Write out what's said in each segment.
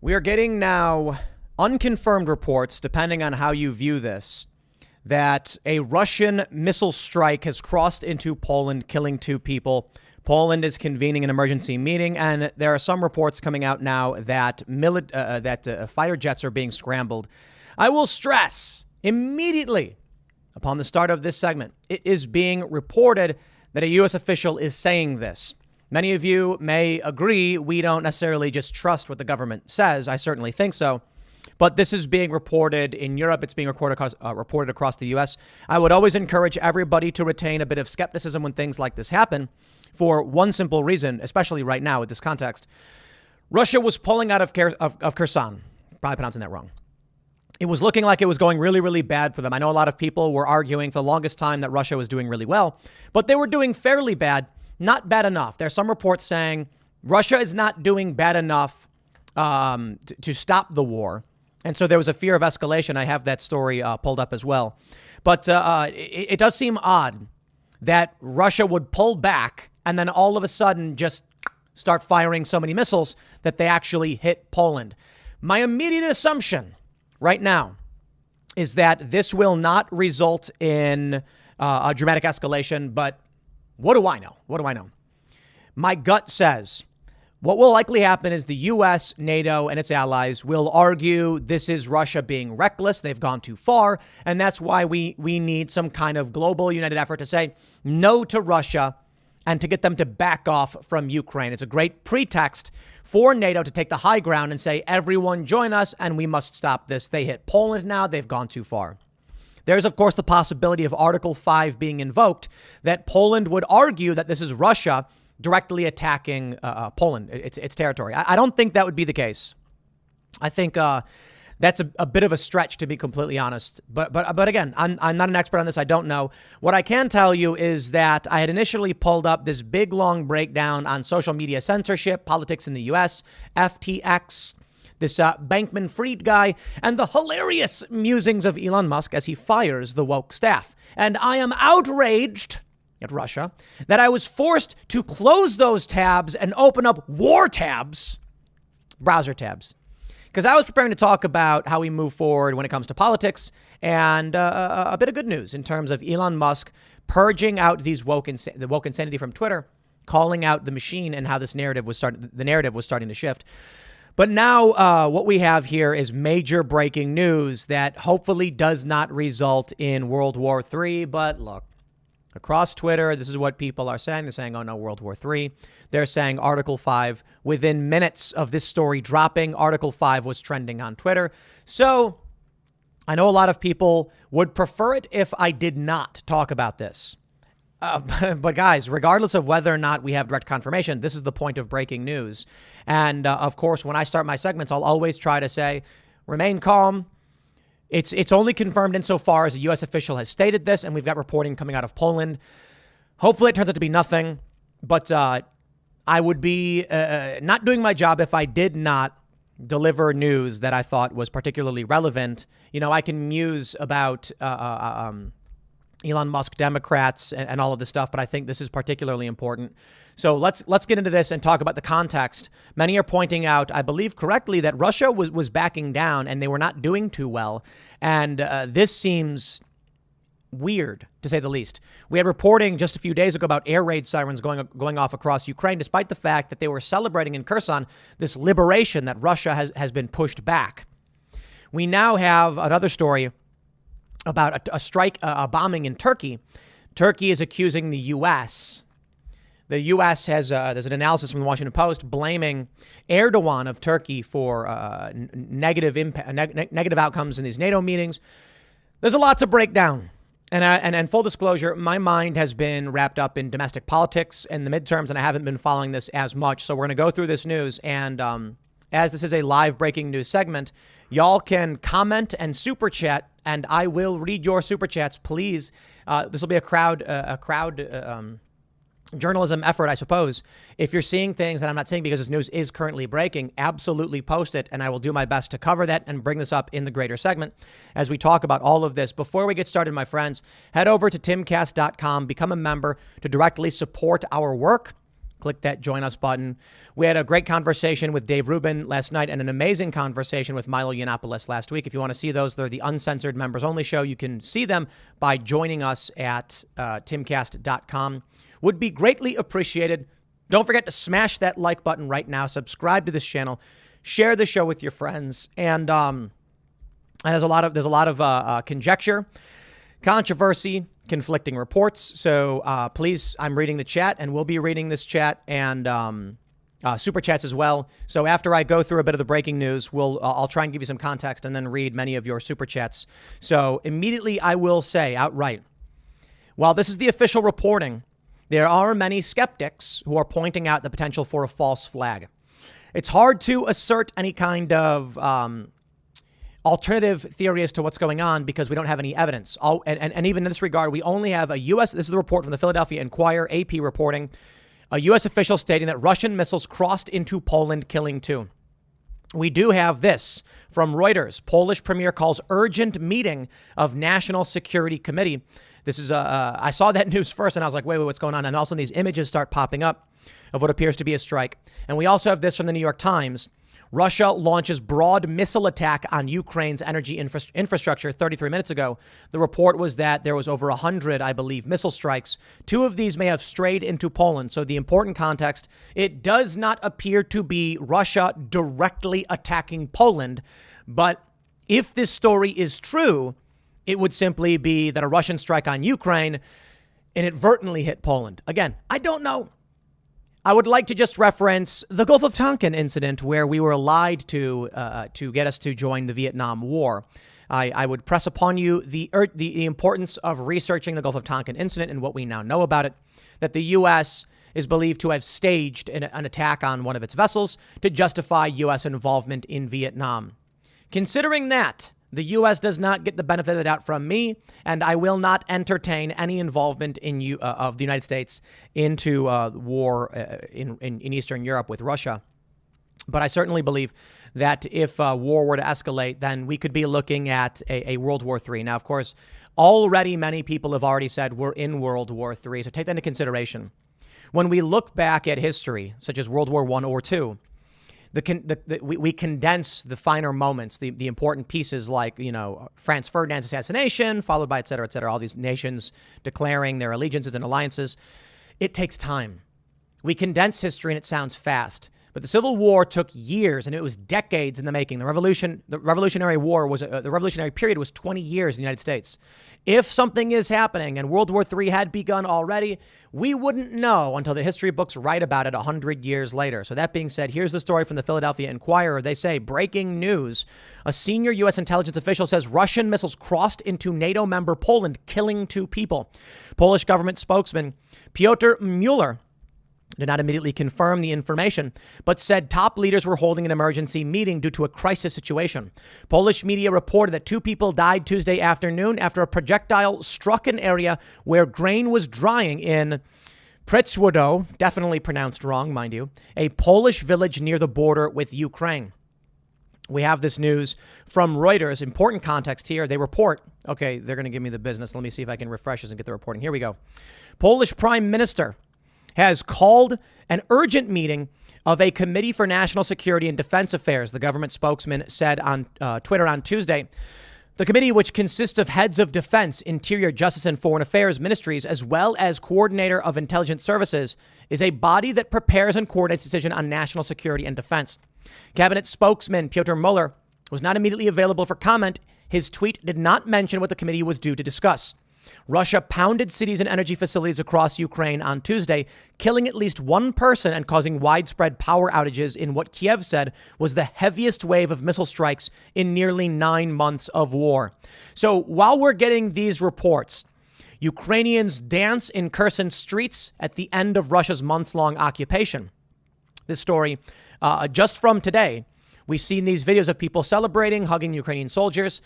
We are getting now unconfirmed reports, depending on how you view this, that a Russian missile strike has crossed into Poland, killing 2 people. Poland is convening an emergency meeting, and there are some reports coming out now that fighter jets are being scrambled. I will stress immediately upon the start of this segment, it is being reported that a U.S. official is saying this. Many of you may agree we don't necessarily just trust what the government says. I certainly think so. But this is being reported in Europe. It's being reported across the U.S. I would always encourage everybody to retain a bit of skepticism when things like this happen for one simple reason, especially right now with this context. Russia was pulling out of Kherson. Probably pronouncing that wrong. It was looking like it was going really, really bad for them. I know a lot of people were arguing for the longest time that Russia was doing really well, but they were doing fairly bad. Not bad enough. There's some reports saying Russia is not doing bad enough to stop the war. And so there was a fear of escalation. I have that story pulled up as well. But it does seem odd that Russia would pull back and then all of a sudden just start firing so many missiles that they actually hit Poland. My immediate assumption right now is that this will not result in a dramatic escalation, but what do I know? What do I know? My gut says what will likely happen is the U.S., NATO, and its allies will argue this is Russia being reckless. They've gone too far. And that's why we need some kind of global united effort to say no to Russia and to get them to back off from Ukraine. It's a great pretext for NATO to take the high ground and say, everyone join us and we must stop this. They hit Poland now. They've gone too far. There's, of course, the possibility of Article 5 being invoked, that Poland would argue that this is Russia directly attacking Poland, its territory. I don't think that would be the case. I think that's a bit of a stretch, to be completely honest. But again, I'm not an expert on this. I don't know. What I can tell you is that I had initially pulled up this big, long breakdown on social media censorship, politics in the U.S., FTX, this Bankman-Fried guy, and the hilarious musings of Elon Musk as he fires the woke staff. And I am outraged at Russia that I was forced to close those tabs and open up war tabs, browser tabs, because I was preparing to talk about how we move forward when it comes to politics and a bit of good news in terms of Elon Musk purging out these the woke insanity from Twitter, calling out the machine, and how the narrative was starting to shift. But now what we have here is major breaking news that hopefully does not result in World War III. But look, across Twitter, this is what people are saying. They're saying, oh, no, World War III. They're saying Article 5. Within minutes of this story dropping, Article 5 was trending on Twitter. So I know a lot of people would prefer it if I did not talk about this. But guys, regardless of whether or not we have direct confirmation, this is the point of breaking news. And of course, when I start my segments, I'll always try to say, remain calm. It's only confirmed insofar as a U.S. official has stated this, and we've got reporting coming out of Poland. Hopefully it turns out to be nothing, but I would be not doing my job if I did not deliver news that I thought was particularly relevant. You know, I can muse about Elon Musk, Democrats, and all of this stuff, but I think this is particularly important. So let's get into this and talk about the context. Many are pointing out, I believe correctly, that Russia was backing down and they were not doing too well. And this seems weird, to say the least. We had reporting just a few days ago about air raid sirens going off across Ukraine, despite the fact that they were celebrating in Kherson this liberation that Russia has been pushed back. We now have another story about a bombing in Turkey. Turkey is accusing the U.S. The U.S. has, there's an analysis from the Washington Post blaming Erdogan of Turkey for negative outcomes in these NATO meetings. There's a lot to break down. And full disclosure, my mind has been wrapped up in domestic politics and the midterms, and I haven't been following this as much. So we're going to go through this news. And as this is a live breaking news segment, y'all can comment and super chat, and I will read your super chats. Please, this will be a crowd journalism effort, I suppose. If you're seeing things that I'm not seeing because this news is currently breaking, absolutely post it, and I will do my best to cover that and bring this up in the greater segment as we talk about all of this. Before we get started, my friends, head over to timcast.com, become a member to directly support our work. click that join us button. We had a great conversation with Dave Rubin last night and an amazing conversation with Milo Yiannopoulos last week. If you want to see those, they're the uncensored members only show. You can see them by joining us at timcast.com. Would be greatly appreciated. Don't forget to smash that like button right now. Subscribe to this channel. Share the show with your friends. And there's a lot of conjecture, controversy, conflicting reports. So please, I'm reading the chat and we'll be reading this chat and super chats as well. So after I go through a bit of the breaking news, I'll try and give you some context and then read many of your super chats. So immediately I will say outright, while this is the official reporting, there are many skeptics who are pointing out the potential for a false flag. It's hard to assert any kind of alternative theory as to what's going on because we don't have any evidence. And even in this regard, we only have a U.S. This is the report from the Philadelphia Inquirer, AP reporting, a U.S. official stating that Russian missiles crossed into Poland, killing 2. We do have this from Reuters. Polish premier calls urgent meeting of National Security Committee. This is I saw that news first and I was like, wait, what's going on? And also these images start popping up of what appears to be a strike. And we also have this from the New York Times. Russia launches broad missile attack on Ukraine's energy infrastructure 33 minutes ago. The report was that there was over 100, I believe, missile strikes. 2 of these may have strayed into Poland. So the important context, it does not appear to be Russia directly attacking Poland. But if this story is true, it would simply be that a Russian strike on Ukraine inadvertently hit Poland. Again, I don't know. I would like to just reference the Gulf of Tonkin incident where we were lied to get us to join the Vietnam War. I would press upon you the importance of researching the Gulf of Tonkin incident and what we now know about it, that the U.S. is believed to have staged an attack on one of its vessels to justify U.S. involvement in Vietnam. Considering that, the U.S. does not get the benefit of the doubt from me, and I will not entertain any involvement of the United States into war in Eastern Europe with Russia. But I certainly believe that if war were to escalate, then we could be looking at a World War III. Now, of course, already many people have already said we're in World War III, so take that into consideration. When we look back at history, such as World War I or II, we condense the finer moments, the important pieces like, Franz Ferdinand's assassination, followed by et cetera, all these nations declaring their allegiances and alliances. It takes time. We condense history and it sounds fast. But the Civil War took years and it was decades in the making. The Revolutionary War the Revolutionary period was 20 years in the United States. If something is happening and World War III had begun already, we wouldn't know until the history books write about it 100 years later. So that being said, here's the story from the Philadelphia Inquirer. They say, breaking news. A senior U.S. intelligence official says Russian missiles crossed into NATO member Poland, killing 2 people. Polish government spokesman Piotr Mueller did not immediately confirm the information, but said top leaders were holding an emergency meeting due to a crisis situation. Polish media reported that 2 people died Tuesday afternoon after a projectile struck an area where grain was drying in Przewodow, definitely pronounced wrong, mind you, a Polish village near the border with Ukraine. We have this news from Reuters. Important context here. They report, okay, they're going to give me the business. Let me see if I can refresh this and get the reporting. Here we go. Polish Prime Minister has called an urgent meeting of a Committee for National Security and Defense Affairs, the government spokesman said on Twitter on Tuesday. The committee, which consists of heads of defense, interior, justice, and foreign affairs ministries, as well as coordinator of intelligence services, is a body that prepares and coordinates decision on national security and defense. Cabinet spokesman Piotr Mueller was not immediately available for comment. His tweet did not mention what the committee was due to discuss. Russia pounded cities and energy facilities across Ukraine on Tuesday, killing at least 1 person and causing widespread power outages in what Kiev said was the heaviest wave of missile strikes in nearly 9 months of war. So while we're getting these reports, Ukrainians dance in Kherson streets at the end of Russia's months-long occupation. This story, just from today, we've seen these videos of people celebrating, hugging Ukrainian soldiers.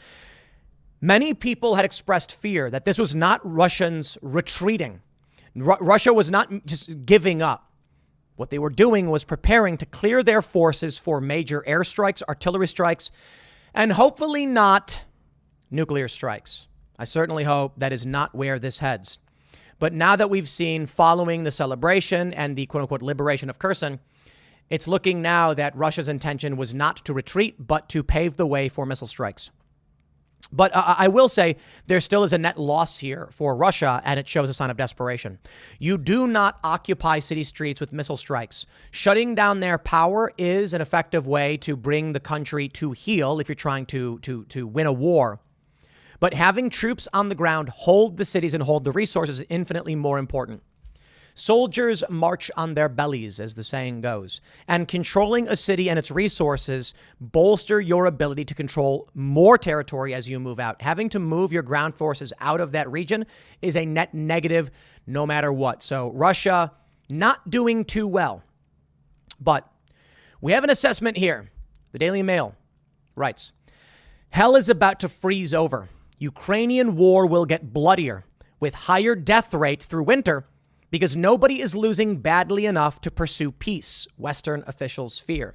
Many people had expressed fear that this was not Russians retreating. Russia was not just giving up. What they were doing was preparing to clear their forces for major airstrikes, artillery strikes, and hopefully not nuclear strikes. I certainly hope that is not where this heads. But now that we've seen following the celebration and the quote unquote liberation of Kherson, it's looking now that Russia's intention was not to retreat, but to pave the way for missile strikes. But I will say there still is a net loss here for Russia, and it shows a sign of desperation. You do not occupy city streets with missile strikes. Shutting down their power is an effective way to bring the country to heel if you're trying to win a war. But having troops on the ground hold the cities and hold the resources is infinitely more important. Soldiers march on their bellies, as the saying goes, and controlling a city and its resources bolster your ability to control more territory as you move out. Having to move your ground forces out of that region is a net negative no matter what. So Russia not doing too well. But we have an assessment here. The Daily Mail writes, hell is about to freeze over. Ukrainian war will get bloodier with higher death rate through winter because nobody is losing badly enough to pursue peace, Western officials fear.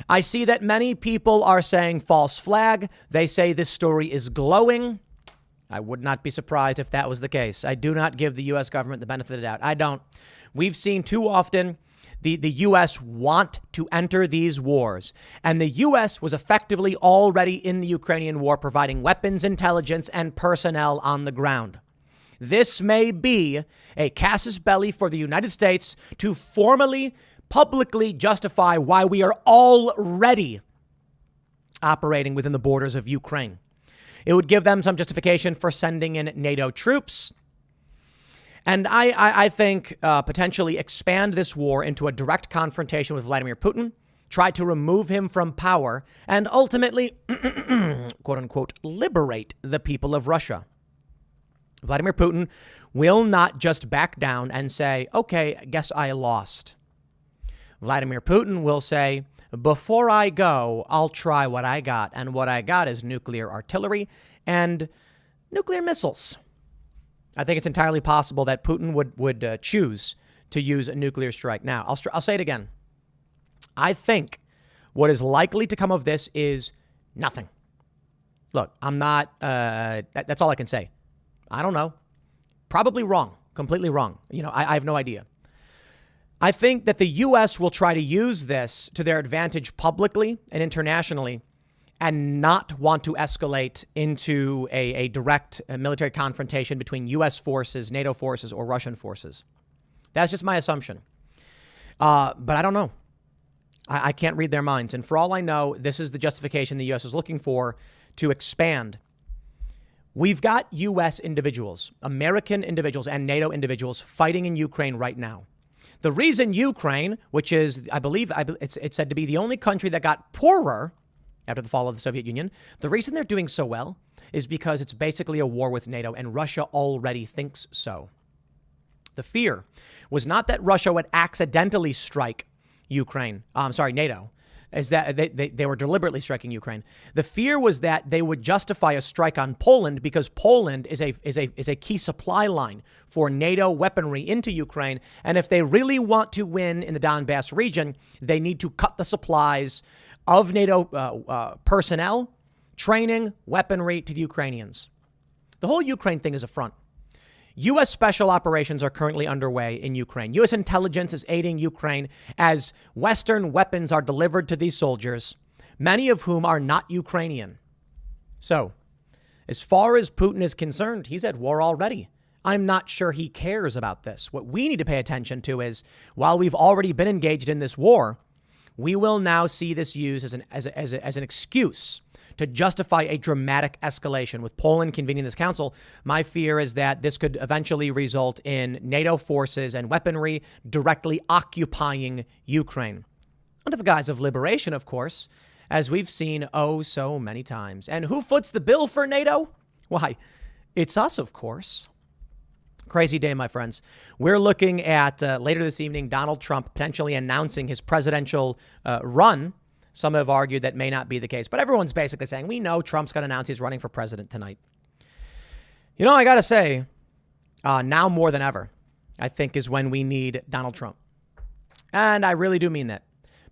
I see that many people are saying false flag. They say this story is glowing. I would not be surprised if that was the case. I do not give the U.S. government the benefit of the doubt. I don't. We've seen too often the U.S. want to enter these wars. And the U.S. was effectively already in the Ukrainian war, providing weapons, intelligence, and personnel on the ground. This may be a casus belli for the United States to formally, publicly justify why we are already operating within the borders of Ukraine. It would give them some justification for sending in NATO troops. And I think potentially expand this war into a direct confrontation with Vladimir Putin, try to remove him from power, and ultimately, quote unquote, liberate the people of Russia. Vladimir Putin will not just back down and say, okay, I guess I lost. Vladimir Putin will say, before I go, I'll try what I got. And what I got is nuclear artillery and nuclear missiles. I think it's entirely possible that Putin would choose to use a nuclear strike. Now, I'll say it again. I think what is likely to come of this is nothing. Look, I'm not, that's all I can say. I don't know. Probably wrong. Completely wrong. I have no idea. I think that the U.S. will try to use this to their advantage publicly and internationally and not want to escalate into a direct military confrontation between U.S. forces, NATO forces, or Russian forces. That's just my assumption. But I don't know. I can't read their minds. And for all I know, this is the justification the U.S. is looking for to expand. We've got U.S. individuals, American individuals, and NATO individuals fighting in Ukraine right now. The reason Ukraine, which is, I believe, it's said to be the only country that got poorer after the fall of the Soviet Union, the reason they're doing so well is because it's basically a war with NATO, and Russia already thinks so. The fear was not that Russia would accidentally strike NATO. Is that they were deliberately striking Ukraine. The fear was that they would justify a strike on Poland because Poland is a key supply line for NATO weaponry into Ukraine. And if they really want to win in the Donbass region, they need to cut the supplies of NATO personnel, training, weaponry to the Ukrainians. The whole Ukraine thing is a front. U.S. special operations are currently underway in Ukraine. U.S. intelligence is aiding Ukraine as Western weapons are delivered to these soldiers, many of whom are not Ukrainian. So, as far as Putin is concerned, he's at war already. I'm not sure he cares about this. What we need to pay attention to is, while we've already been engaged in this war, we will now see this used as an excuse to justify a dramatic escalation. With Poland convening this council, my fear is that this could eventually result in NATO forces and weaponry directly occupying Ukraine. Under the guise of liberation, of course, as we've seen oh so many times. And who foots the bill for NATO? Why, it's us, of course. Crazy day, my friends. We're looking at later this evening, Donald Trump potentially announcing his presidential run. Some have argued that may not be the case, but everyone's basically saying, we know Trump's going to announce he's running for president tonight. I got to say, now more than ever, I think is when we need Donald Trump. And I really do mean that,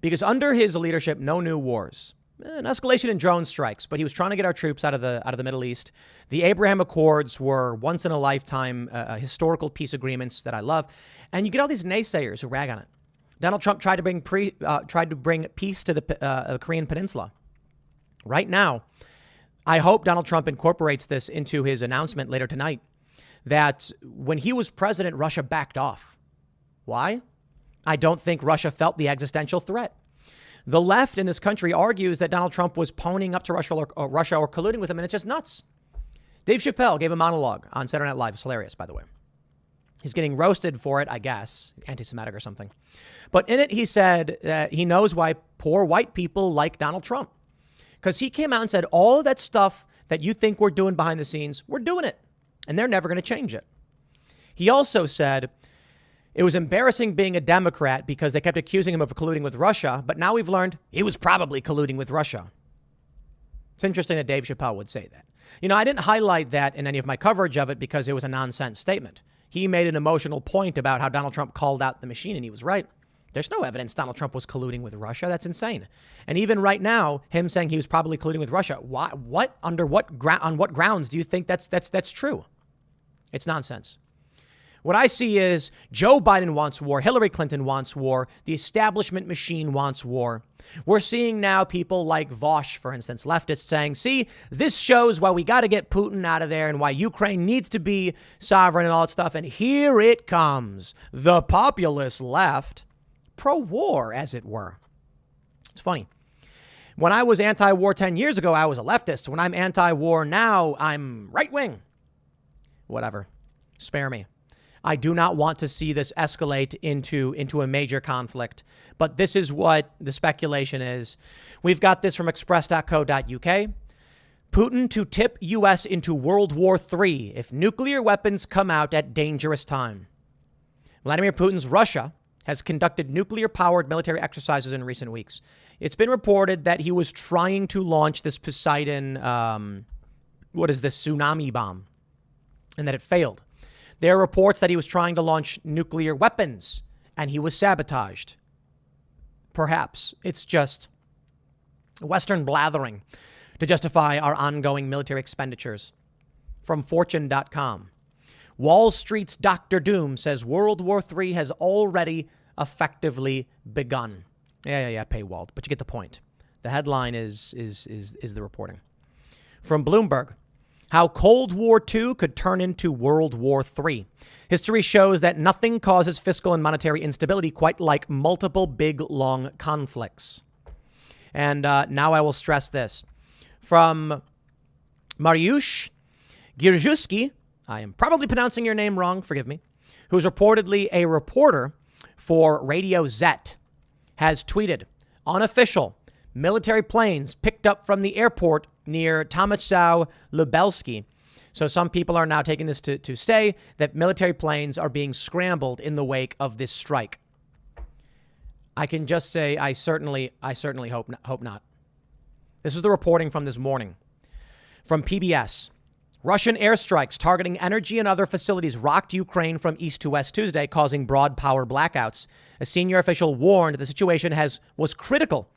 because under his leadership, no new wars. an escalation in drone strikes, but he was trying to get our troops out of the Middle East. The Abraham Accords were once in a lifetime historical peace agreements that I love, and you get all these naysayers who rag on it. Donald Trump tried to bring peace to the Korean Peninsula. Right now, I hope Donald Trump incorporates this into his announcement later tonight that when he was president, Russia backed off. Why? I don't think Russia felt the existential threat. The left in this country argues that Donald Trump was ponying up to Russia or colluding with him, and it's just nuts. Dave Chappelle gave a monologue on Saturday Night Live. It's hilarious, by the way. He's getting roasted for it, I guess, anti-Semitic or something. But in it, he said that he knows why poor white people like Donald Trump. Because he came out and said, all that stuff that you think we're doing behind the scenes, we're doing it. And they're never going to change it. He also said it was embarrassing being a Democrat because they kept accusing him of colluding with Russia. But now we've learned he was probably colluding with Russia. It's interesting that Dave Chappelle would say that. You know, I didn't highlight that in any of my coverage of it because it was a nonsense statement. He made an emotional point about how Donald Trump called out the machine, and he was right. There's no evidence Donald Trump was colluding with Russia. That's insane. And even right now, him saying he was probably colluding with Russia. Why? What? On what grounds do you think that's true? It's nonsense. What I see is Joe Biden wants war. Hillary Clinton wants war. The establishment machine wants war. We're seeing now people like Vosh, for instance, leftists saying, see, this shows why we got to get Putin out of there and why Ukraine needs to be sovereign and all that stuff. And here it comes. The populist left, pro-war, as it were. It's funny. When I was anti-war 10 years ago, I was a leftist. When I'm anti-war now, I'm right-wing. Whatever. Spare me. I do not want to see this escalate into a major conflict. But this is what the speculation is. We've got this from express.co.uk. Putin to tip U.S. into World War III if nuclear weapons come out at dangerous time. Vladimir Putin's Russia has conducted nuclear-powered military exercises in recent weeks. It's been reported that he was trying to launch this Poseidon, tsunami bomb, and that it failed. There are reports that he was trying to launch nuclear weapons, and he was sabotaged. Perhaps it's just Western blathering to justify our ongoing military expenditures. From Fortune.com. Wall Street's Dr. Doom says World War III has already effectively begun. Yeah, paywalled, but you get the point. The headline is the reporting. From Bloomberg. How Cold War II could turn into World War III. History shows that nothing causes fiscal and monetary instability quite like multiple big, long conflicts. And now I will stress this. From Mariusz Gierzycki, I am probably pronouncing your name wrong, forgive me, who's reportedly a reporter for Radio Z, has tweeted, unofficial military planes picked up from the airport near Tomaszow Lubelski. So some people are now taking this to say that military planes are being scrambled in the wake of this strike. I can just say I certainly hope not. This is the reporting from this morning. From PBS. Russian airstrikes targeting energy and other facilities rocked Ukraine from east to west Tuesday, causing broad power blackouts. A senior official warned the situation was critical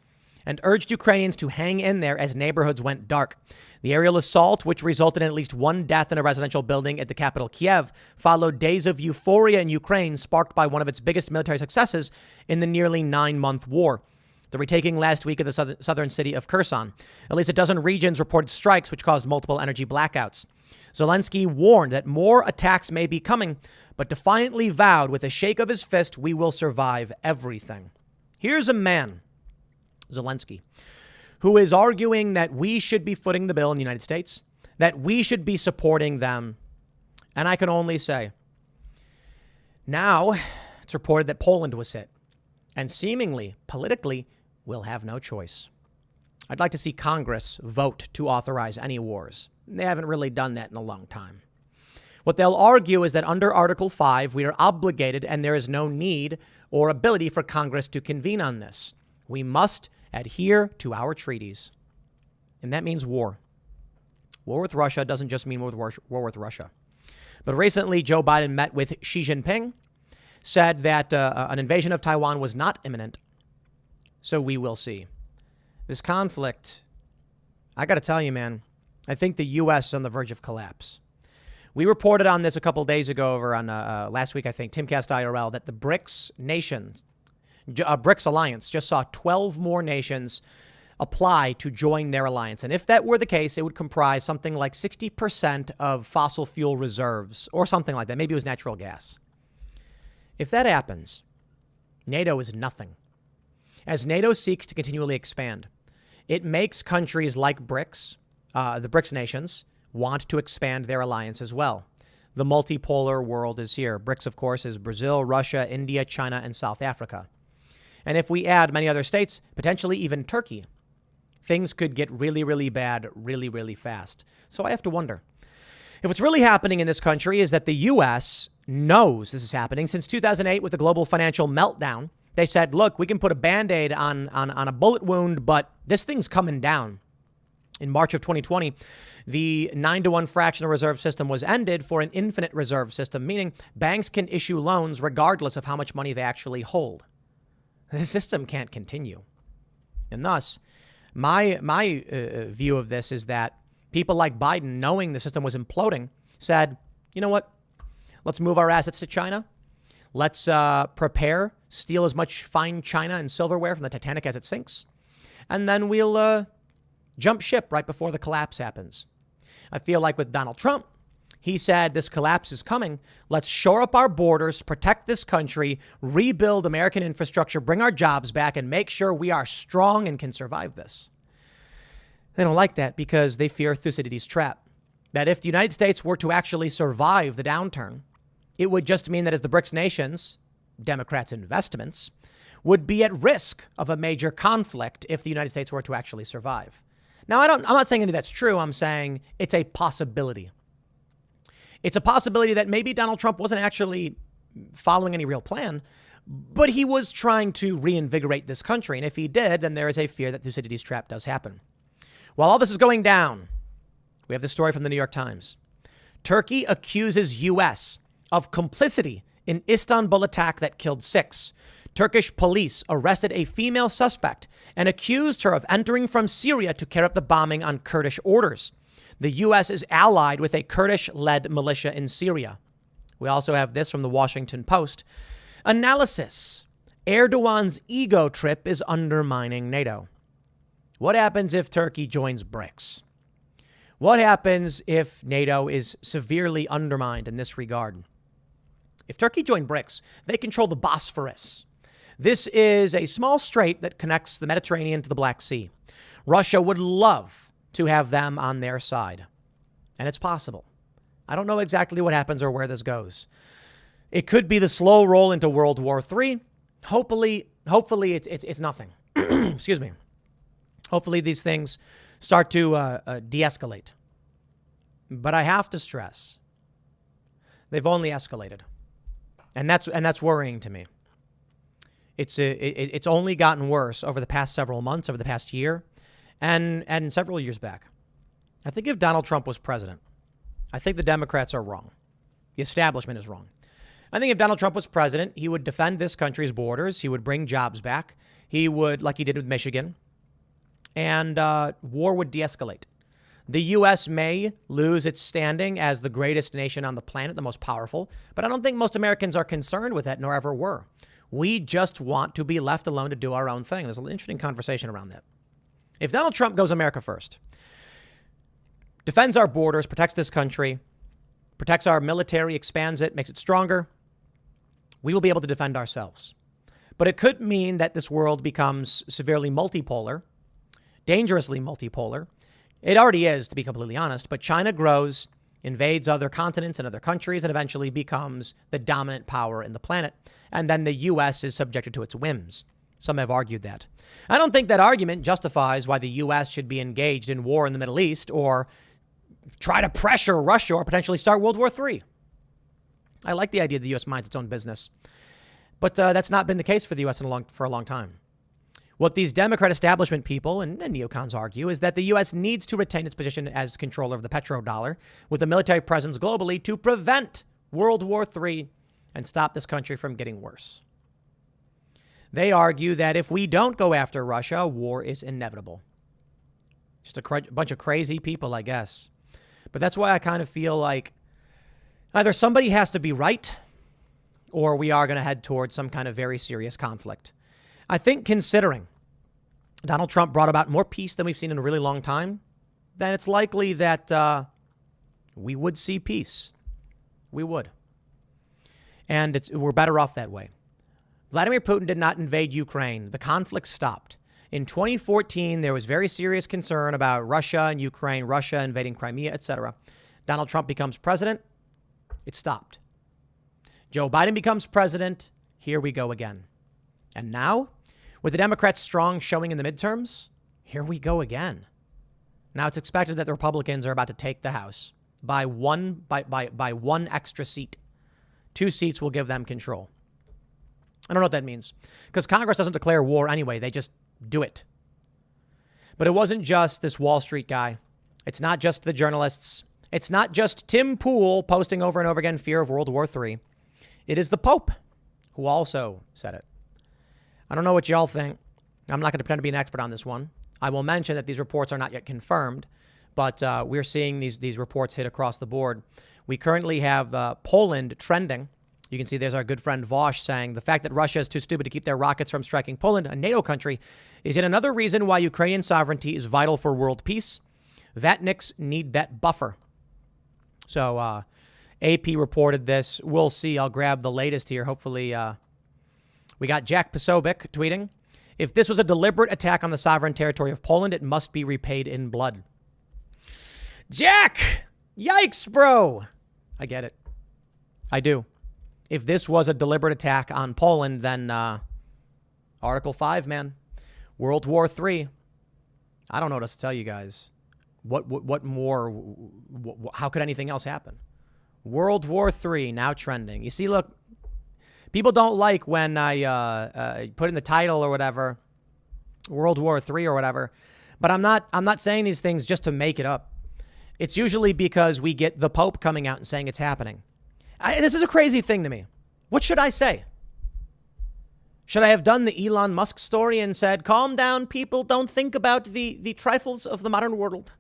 and urged Ukrainians to hang in there as neighborhoods went dark. The aerial assault, which resulted in at least one death in a residential building at the capital, Kiev, followed days of euphoria in Ukraine, sparked by one of its biggest military successes in the nearly 9-month war. The retaking last week of the southern city of Kherson. At least a dozen regions reported strikes, which caused multiple energy blackouts. Zelensky warned that more attacks may be coming, but defiantly vowed with a shake of his fist, we will survive everything. Here's a man, Zelensky, who is arguing that we should be footing the bill in the United States, that we should be supporting them. And I can only say, now it's reported that Poland was hit, and seemingly, politically, we'll have no choice. I'd like to see Congress vote to authorize any wars. They haven't really done that in a long time. What they'll argue is that under Article 5, we are obligated and there is no need or ability for Congress to convene on this. We must adhere to our treaties. And that means war. War with Russia doesn't just mean war with Russia. But recently, Joe Biden met with Xi Jinping, said that an invasion of Taiwan was not imminent. So we will see. This conflict, I got to tell you, man, I think the U.S. is on the verge of collapse. We reported on this a couple days ago over on last week, I think, Timcast IRL, that the BRICS nations, BRICS alliance, just saw 12 more nations apply to join their alliance. And if that were the case, it would comprise something like 60% of fossil fuel reserves or something like that. Maybe it was natural gas. If that happens, NATO is nothing. As NATO seeks to continually expand, it makes countries like BRICS, the BRICS nations, want to expand their alliance as well. The multipolar world is here. BRICS, of course, is Brazil, Russia, India, China, and South Africa. And if we add many other states, potentially even Turkey, things could get really, really bad really, really fast. So I have to wonder if what's really happening in this country is that the U.S. knows this is happening. Since 2008, with the global financial meltdown, they said, look, we can put a Band-Aid on a bullet wound, but this thing's coming down. In March of 2020, the 9-to-1 fractional reserve system was ended for an infinite reserve system, meaning banks can issue loans regardless of how much money they actually hold. The system can't continue. And thus, my view of this is that people like Biden, knowing the system was imploding, said, you know what? Let's move our assets to China. Let's prepare, steal as much fine china and silverware from the Titanic as it sinks. And then we'll jump ship right before the collapse happens. I feel like with Donald Trump, he said this collapse is coming. Let's shore up our borders, protect this country, rebuild American infrastructure, bring our jobs back, and make sure we are strong and can survive this. They don't like that because they fear Thucydides' trap. That if the United States were to actually survive the downturn, it would just mean that as the BRICS nations, Democrats' investments, would be at risk of a major conflict if the United States were to actually survive. Now, I'm not saying any of that's true. I'm saying it's a possibility. It's a possibility that maybe Donald Trump wasn't actually following any real plan, but he was trying to reinvigorate this country. And if he did, then there is a fear that Thucydides' trap does happen. While all this is going down, we have this story from the New York Times. Turkey accuses U.S. of complicity in Istanbul attack that killed 6. Turkish police arrested a female suspect and accused her of entering from Syria to carry out the bombing on Kurdish orders. The U.S. is allied with a Kurdish-led militia in Syria. We also have this from the Washington Post. Analysis. Erdogan's ego trip is undermining NATO. What happens if Turkey joins BRICS? What happens if NATO is severely undermined in this regard? If Turkey joined BRICS, they control the Bosphorus. This is a small strait that connects the Mediterranean to the Black Sea. Russia would love to have them on their side. And it's possible. I don't know exactly what happens or where this goes. It could be the slow roll into World War III. Hopefully it's nothing. Excuse me. Hopefully these things start to de-escalate. But I have to stress, they've only escalated. And that's worrying to me. It's only gotten worse over the past several months, over the past year, and several years back. I think if Donald Trump was president, I think the Democrats are wrong. The establishment is wrong. I think if Donald Trump was president, he would defend this country's borders. He would bring jobs back. He would, like he did with Michigan, and war would de-escalate. The U.S. may lose its standing as the greatest nation on the planet, the most powerful, but I don't think most Americans are concerned with that, nor ever were. We just want to be left alone to do our own thing. There's an interesting conversation around that. If Donald Trump goes America first, defends our borders, protects this country, protects our military, expands it, makes it stronger, we will be able to defend ourselves. But it could mean that this world becomes severely multipolar, dangerously multipolar. It already is, to be completely honest, but China grows, invades other continents and other countries, and eventually becomes the dominant power in the planet. And then the U.S. is subjected to its whims. Some have argued that. I don't think that argument justifies why the U.S. should be engaged in war in the Middle East or try to pressure Russia or potentially start World War III. I like the idea the U.S. minds its own business. But that's not been the case for the U.S. for a long time. What these Democrat establishment people and neocons argue is that the U.S. needs to retain its position as controller of the petrodollar with a military presence globally to prevent World War III and stop this country from getting worse. They argue that if we don't go after Russia, war is inevitable. Just a bunch of crazy people, I guess. But that's why I kind of feel like either somebody has to be right or we are going to head towards some kind of very serious conflict. I think considering Donald Trump brought about more peace than we've seen in a really long time, then it's likely that we would see peace. We would. And we're better off that way. Vladimir Putin did not invade Ukraine. The conflict stopped. In 2014, there was very serious concern about Russia and Ukraine, Russia invading Crimea, etc. Donald Trump becomes president. It stopped. Joe Biden becomes president. Here we go again. And now, with the Democrats' strong showing in the midterms, here we go again. Now it's expected that the Republicans are about to take the House by one extra seat. 2 seats will give them control. I don't know what that means, because Congress doesn't declare war anyway. They just do it. But it wasn't just this Wall Street guy. It's not just the journalists. It's not just Tim Pool posting over and over again fear of World War III. It is the Pope who also said it. I don't know what y'all think. I'm not going to pretend to be an expert on this one. I will mention that these reports are not yet confirmed, but we're seeing these reports hit across the board. We currently have Poland trending. You can see there's our good friend Vosh saying the fact that Russia is too stupid to keep their rockets from striking Poland, a NATO country, is yet another reason why Ukrainian sovereignty is vital for world peace. Vatniks need that buffer. So AP reported this. We'll see. I'll grab the latest here. Hopefully we got Jack Posobiec tweeting. If this was a deliberate attack on the sovereign territory of Poland, it must be repaid in blood. Jack! Yikes, bro! I get it. I do. If this was a deliberate attack on Poland, then Article 5, man. World War III. I don't know what else to tell you guys. What more? How could anything else happen? World War III, now trending. You see, look, people don't like when I put in the title or whatever, World War III or whatever. But I'm not saying these things just to make it up. It's usually because we get the Pope coming out and saying it's happening. This is a crazy thing to me. What should I say? Should I have done the Elon Musk story and said, calm down, people, don't think about the trifles of the modern world.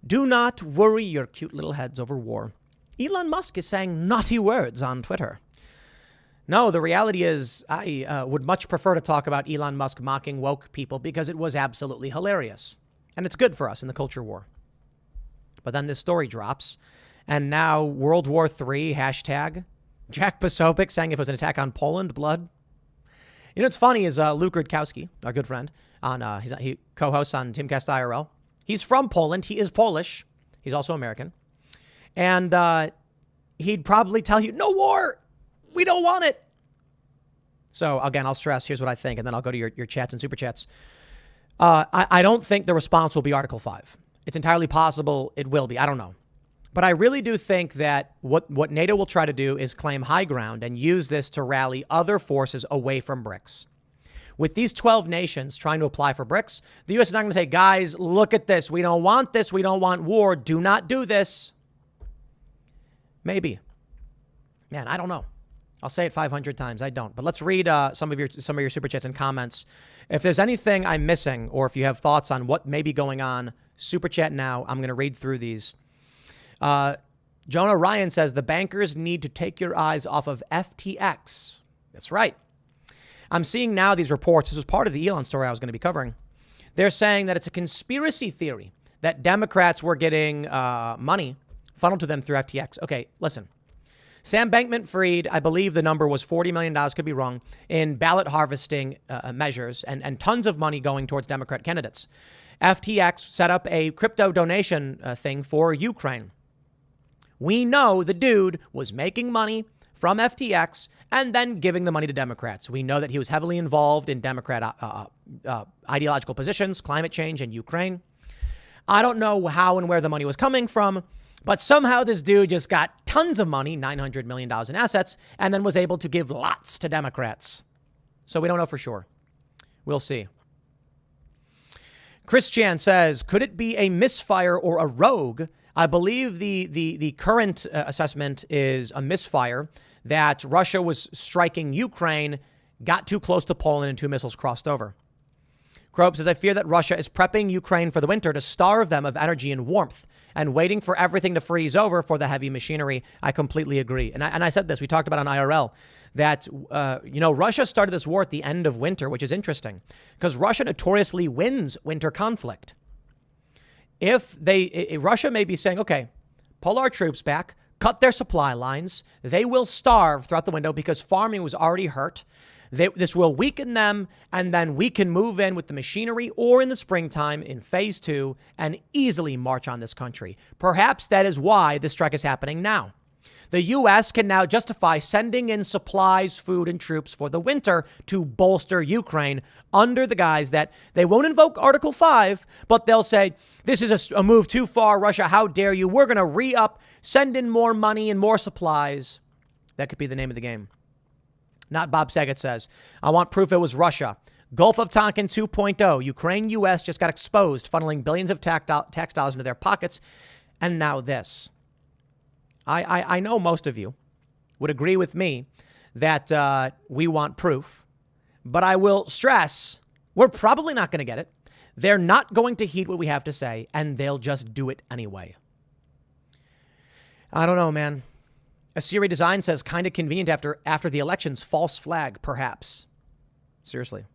Do not worry your cute little heads over war. Elon Musk is saying naughty words on Twitter. No, the reality is I would much prefer to talk about Elon Musk mocking woke people because it was absolutely hilarious. And it's good for us in the culture war. But then this story drops. And now World War III, hashtag. Jack Posobiec saying if it was an attack on Poland, blood. You know what's funny is Luke Rutkowski, our good friend, he co-hosts on Timcast IRL. He's from Poland. He is Polish. He's also American. And he'd probably tell you, no war. We don't want it. So, again, I'll stress, here's what I think, and then I'll go to your chats and super chats. I don't think the response will be Article 5. It's entirely possible it will be. I don't know. But I really do think that what NATO will try to do is claim high ground and use this to rally other forces away from BRICS. With these 12 nations trying to apply for BRICS, the U.S. is not going to say, guys, look at this. We don't want this. We don't want war. Do not do this. Maybe. Man, I don't know. I'll say it 500 times. I don't. But let's read some of your super chats and comments. If there's anything I'm missing or if you have thoughts on what may be going on, super chat now. I'm going to read through these. Jonah Ryan says the bankers need to take your eyes off of FTX. That's right. I'm seeing now these reports. This was part of the Elon story I was going to be covering. They're saying that it's a conspiracy theory that Democrats were getting money funneled to them through FTX. Okay, listen. Sam Bankman-Fried, I believe the number was $40 million, could be wrong, in ballot harvesting measures and tons of money going towards Democrat candidates. FTX set up a crypto donation thing for Ukraine. We know the dude was making money from FTX and then giving the money to Democrats. We know that he was heavily involved in Democrat ideological positions, climate change, and Ukraine. I don't know how and where the money was coming from, but somehow this dude just got tons of money, $900 million in assets, and then was able to give lots to Democrats. So we don't know for sure. We'll see. Chris Chan says, could it be a misfire or a rogue? I believe the current assessment is a misfire, that Russia was striking Ukraine got too close to Poland and 2 missiles crossed over. Krope says, I fear that Russia is prepping Ukraine for the winter to starve them of energy and warmth and waiting for everything to freeze over for the heavy machinery. I completely agree. And I said this, we talked about on IRL, that, Russia started this war at the end of winter, which is interesting because Russia notoriously wins winter conflict. If Russia may be saying, okay, pull our troops back, cut their supply lines, they will starve throughout the window because farming was already hurt. This will weaken them, and then we can move in with the machinery or in the springtime in phase 2 and easily march on this country. Perhaps that is why this strike is happening now. The U.S. can now justify sending in supplies, food, and troops for the winter to bolster Ukraine under the guise that they won't invoke Article 5, but they'll say, this is a move too far, Russia. How dare you? We're going to re-up, send in more money and more supplies. That could be the name of the game. Not Bob Saget says, I want proof it was Russia. Gulf of Tonkin 2.0. Ukraine, U.S. just got exposed, funneling billions of tax dollars into their pockets. And now this. I know most of you would agree with me that we want proof, but I will stress we're probably not going to get it. They're not going to heed what we have to say, and they'll just do it anyway. I don't know, man. A Siri Design says kind of convenient after the elections. False flag, perhaps. Seriously.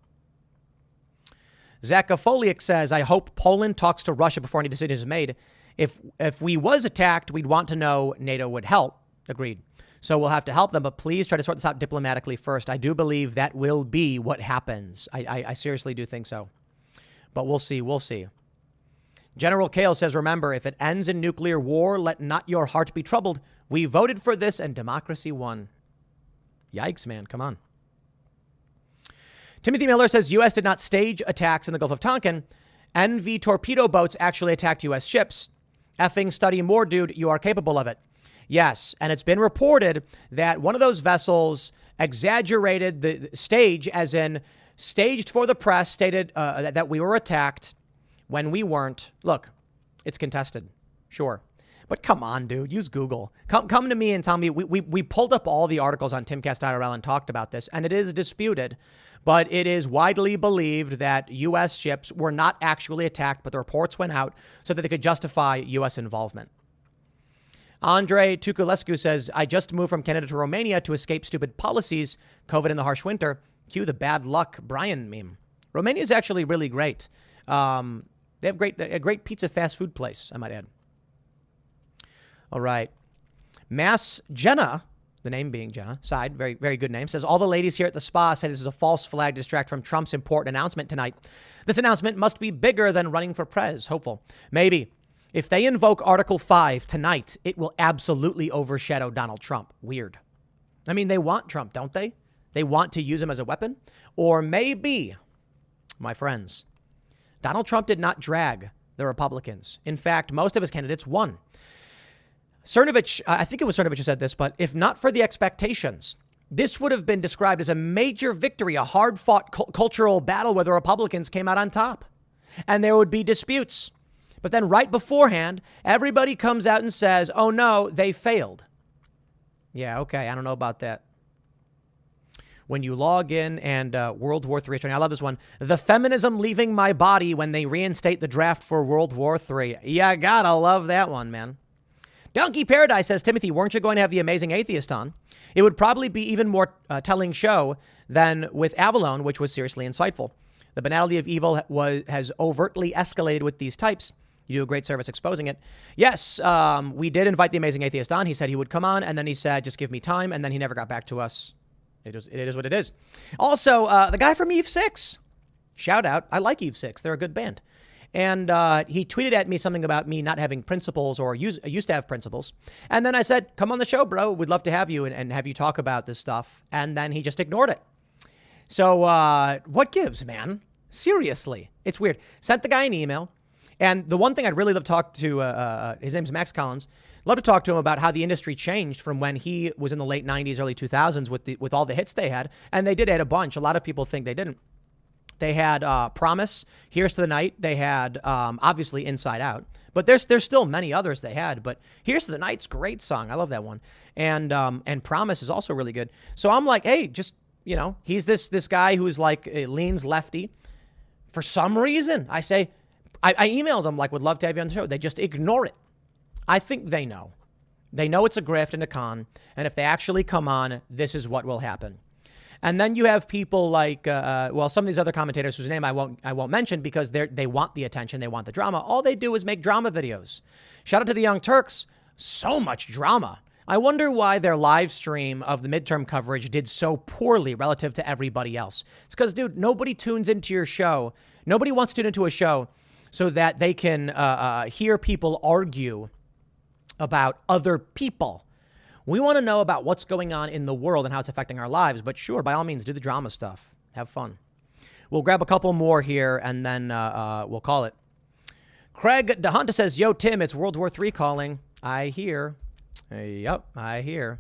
Zakafoliak says, I hope Poland talks to Russia before any decision is made. If we was attacked, we'd want to know NATO would help. Agreed. So we'll have to help them, but please try to sort this out diplomatically first. I do believe that will be what happens. I seriously do think so. But we'll see. We'll see. General Kale says, remember, if it ends in nuclear war, let not your heart be troubled. We voted for this and democracy won. Yikes, man. Come on. Timothy Miller says, U.S. did not stage attacks in the Gulf of Tonkin. NV torpedo boats actually attacked U.S. ships. Effing study more, dude. You are capable of it. Yes. And it's been reported that one of those vessels exaggerated the stage, as in staged for the press, stated that we were attacked when we weren't. Look, it's contested. Sure. But come on, dude, use Google. Come to me and tell me. We pulled up all the articles on Timcast IRL and talked about this, and it is disputed, but it is widely believed that U.S. ships were not actually attacked, but the reports went out so that they could justify U.S. involvement. Andre Tukulescu says, I just moved from Canada to Romania to escape stupid policies, COVID in the harsh winter. Cue the bad luck Brian meme. Romania is actually really great. They have a great pizza fast food place, I might add. All right. Mass Jenna, the name being Jenna, side, very, very good name, says, all the ladies here at the spa say this is a false flag to distract from Trump's important announcement tonight. This announcement must be bigger than running for prez. Hopeful. Maybe. If they invoke Article 5 tonight, it will absolutely overshadow Donald Trump. Weird. I mean, they want Trump, don't they? They want to use him as a weapon. Or maybe, my friends, Donald Trump did not drag the Republicans. In fact, most of his candidates won. Cernovich, I think it was Cernovich who said this, but if not for the expectations, this would have been described as a major victory, a hard-fought cultural battle where the Republicans came out on top. And there would be disputes. But then right beforehand, everybody comes out and says, oh, no, they failed. Yeah, okay, I don't know about that. When you log in and World War III, I love this one. The feminism leaving my body when they reinstate the draft for World War III. Yeah, gotta love that one, man. Donkey Paradise says, Timothy, weren't you going to have the amazing atheist on? It would probably be even more telling show than with Avalon, which was seriously insightful. The banality of evil has overtly escalated with these types. You do a great service exposing it. Yes, we did invite the amazing atheist on. He said he would come on, and then he said, just give me time, and then he never got back to us. It is what it is. Also, the guy from Eve 6, shout out. I like Eve 6. They're a good band. And he tweeted at me something about me not having principles or used to have principles. And then I said, come on the show, bro. We'd love to have you and have you talk about this stuff. And then he just ignored it. So what gives, man? Seriously. It's weird. Sent the guy an email. And the one thing I'd really love to talk to, his name's Max Collins. Love to talk to him about how the industry changed from when he was in the late 90s, early 2000s with all the hits they had. And they did add a bunch. A lot of people think they didn't. They had Promise, Here's to the Night. They had, obviously, Inside Out. But there's still many others they had. But Here's to the Night's great song. I love that one. And Promise is also really good. So I'm like, hey, just You know, he's this guy who's like leans lefty. For some reason, I emailed them like, would love to have you on the show. They just ignore it. I think they know. They know it's a grift and a con. And if they actually come on, this is what will happen. And then you have people like, some of these other commentators whose name I won't mention because they want the attention. They want the drama. All they do is make drama videos. Shout out to the Young Turks. So much drama. I wonder why their live stream of the midterm coverage did so poorly relative to everybody else. It's because, dude, nobody tunes into your show. Nobody wants to tune into a show so that they can hear people argue about other people. We want to know about what's going on in the world and how it's affecting our lives. But sure, by all means, do the drama stuff. Have fun. We'll grab a couple more here and then we'll call it. Craig DeHunta says, yo, Tim, it's World War III calling. I hear. Yep, I hear.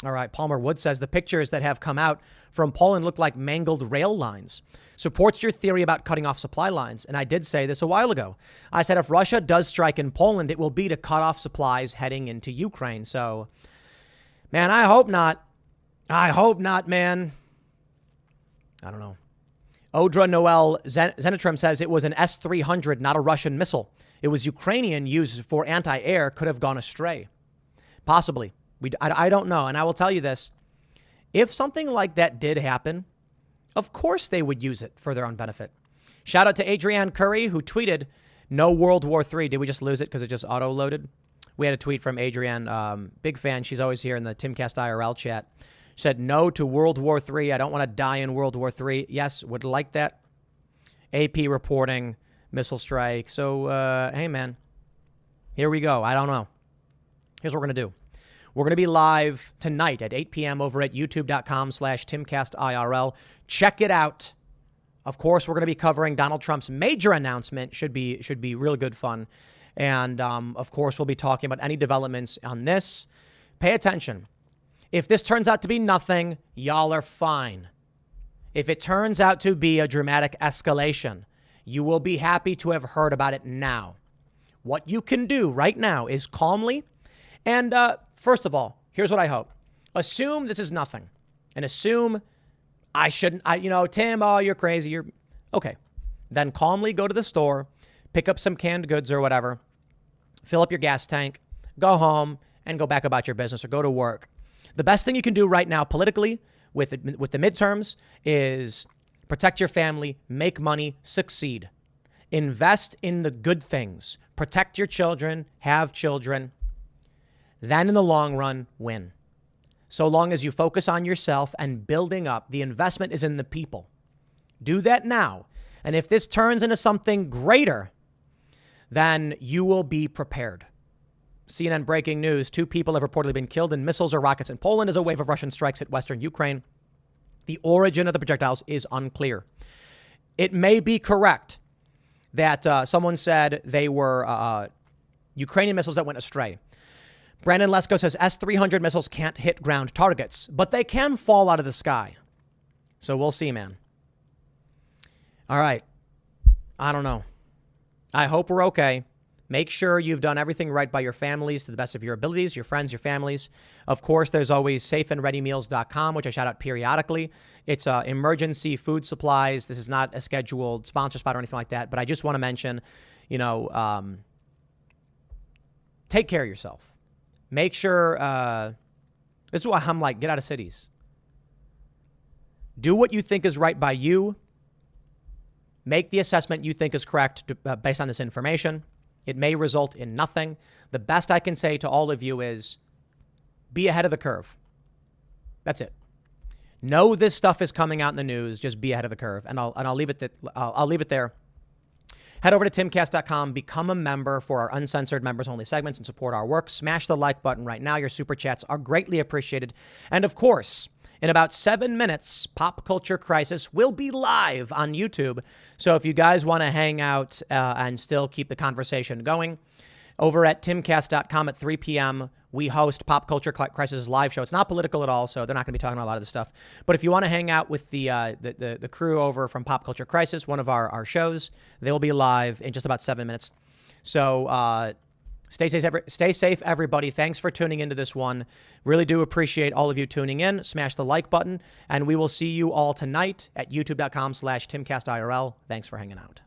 All right, Palmer Wood says the pictures that have come out from Poland look like mangled rail lines. Supports your theory about cutting off supply lines. And I did say this a while ago. I said if Russia does strike in Poland, it will be to cut off supplies heading into Ukraine. So, man, I hope not. I hope not, man. I don't know. Odra Noel Zenitrum says it was an S-300, not a Russian missile. It was Ukrainian used for anti-air, could have gone astray. Possibly. I don't know. And I will tell you this. If something like that did happen, of course they would use it for their own benefit. Shout out to Adrienne Curry, who tweeted, no World War III. Did we just lose it because it just auto-loaded? We had a tweet from Adrienne. Big fan. She's always here in the Timcast IRL chat. She said, no to World War III. I don't want to die in World War III. Yes, would like that. AP reporting, missile strike. So, hey, man, here we go. I don't know. Here's what we're going to do. We're going to be live tonight at 8 p.m. over at youtube.com/TimcastIRL. Check it out. Of course, we're going to be covering Donald Trump's major announcement. Should be really good fun. And, of course, we'll be talking about any developments on this. Pay attention. If this turns out to be nothing, y'all are fine. If it turns out to be a dramatic escalation, you will be happy to have heard about it now. What you can do right now is calmly and, first of all, here's what I hope. Assume this is nothing and assume Tim, oh, you're crazy. You're okay. Then calmly go to the store, pick up some canned goods or whatever, fill up your gas tank, go home and go back about your business or go to work. The best thing you can do right now politically with the midterms is protect your family, make money, succeed. Invest in the good things. Protect your children, have children. Then in the long run, win. So long as you focus on yourself and building up, the investment is in the people. Do that now. And if this turns into something greater, then you will be prepared. CNN breaking news. 2 people have reportedly been killed in missiles or rockets in Poland as a wave of Russian strikes hit western Ukraine. The origin of the projectiles is unclear. It may be correct that someone said they were Ukrainian missiles that went astray. Brandon Lesko says S-300 missiles can't hit ground targets, but they can fall out of the sky. So we'll see, man. All right. I don't know. I hope we're okay. Make sure you've done everything right by your families to the best of your abilities, your friends, your families. Of course, there's always safeandreadymeals.com, which I shout out periodically. It's emergency food supplies. This is not a scheduled sponsor spot or anything like that. But I just want to mention, take care of yourself. Make sure, this is why I'm like, get out of cities. Do what you think is right by you. Make the assessment you think is correct based on this information. It may result in nothing. The best I can say to all of you is be ahead of the curve. That's it. Know this stuff is coming out in the news. Just be ahead of the curve. And I'll leave it I'll leave it there. Head over to timcast.com, become a member for our uncensored members only segments and support our work. Smash the like button right now. Your super chats are greatly appreciated. And of course, in about 7 minutes, Pop Culture Crisis will be live on YouTube. So if you guys want to hang out and still keep the conversation going, over at timcast.com at 3 p.m., we host Pop Culture Crisis live show. It's not political at all, so they're not going to be talking about a lot of this stuff. But if you want to hang out with the crew over from Pop Culture Crisis, one of our shows, they will be live in just about 7 minutes. So Stay safe, everybody. Thanks for tuning into this one. Really do appreciate all of you tuning in. Smash the like button, and we will see you all tonight at youtube.com/TimCastIRL. Thanks for hanging out.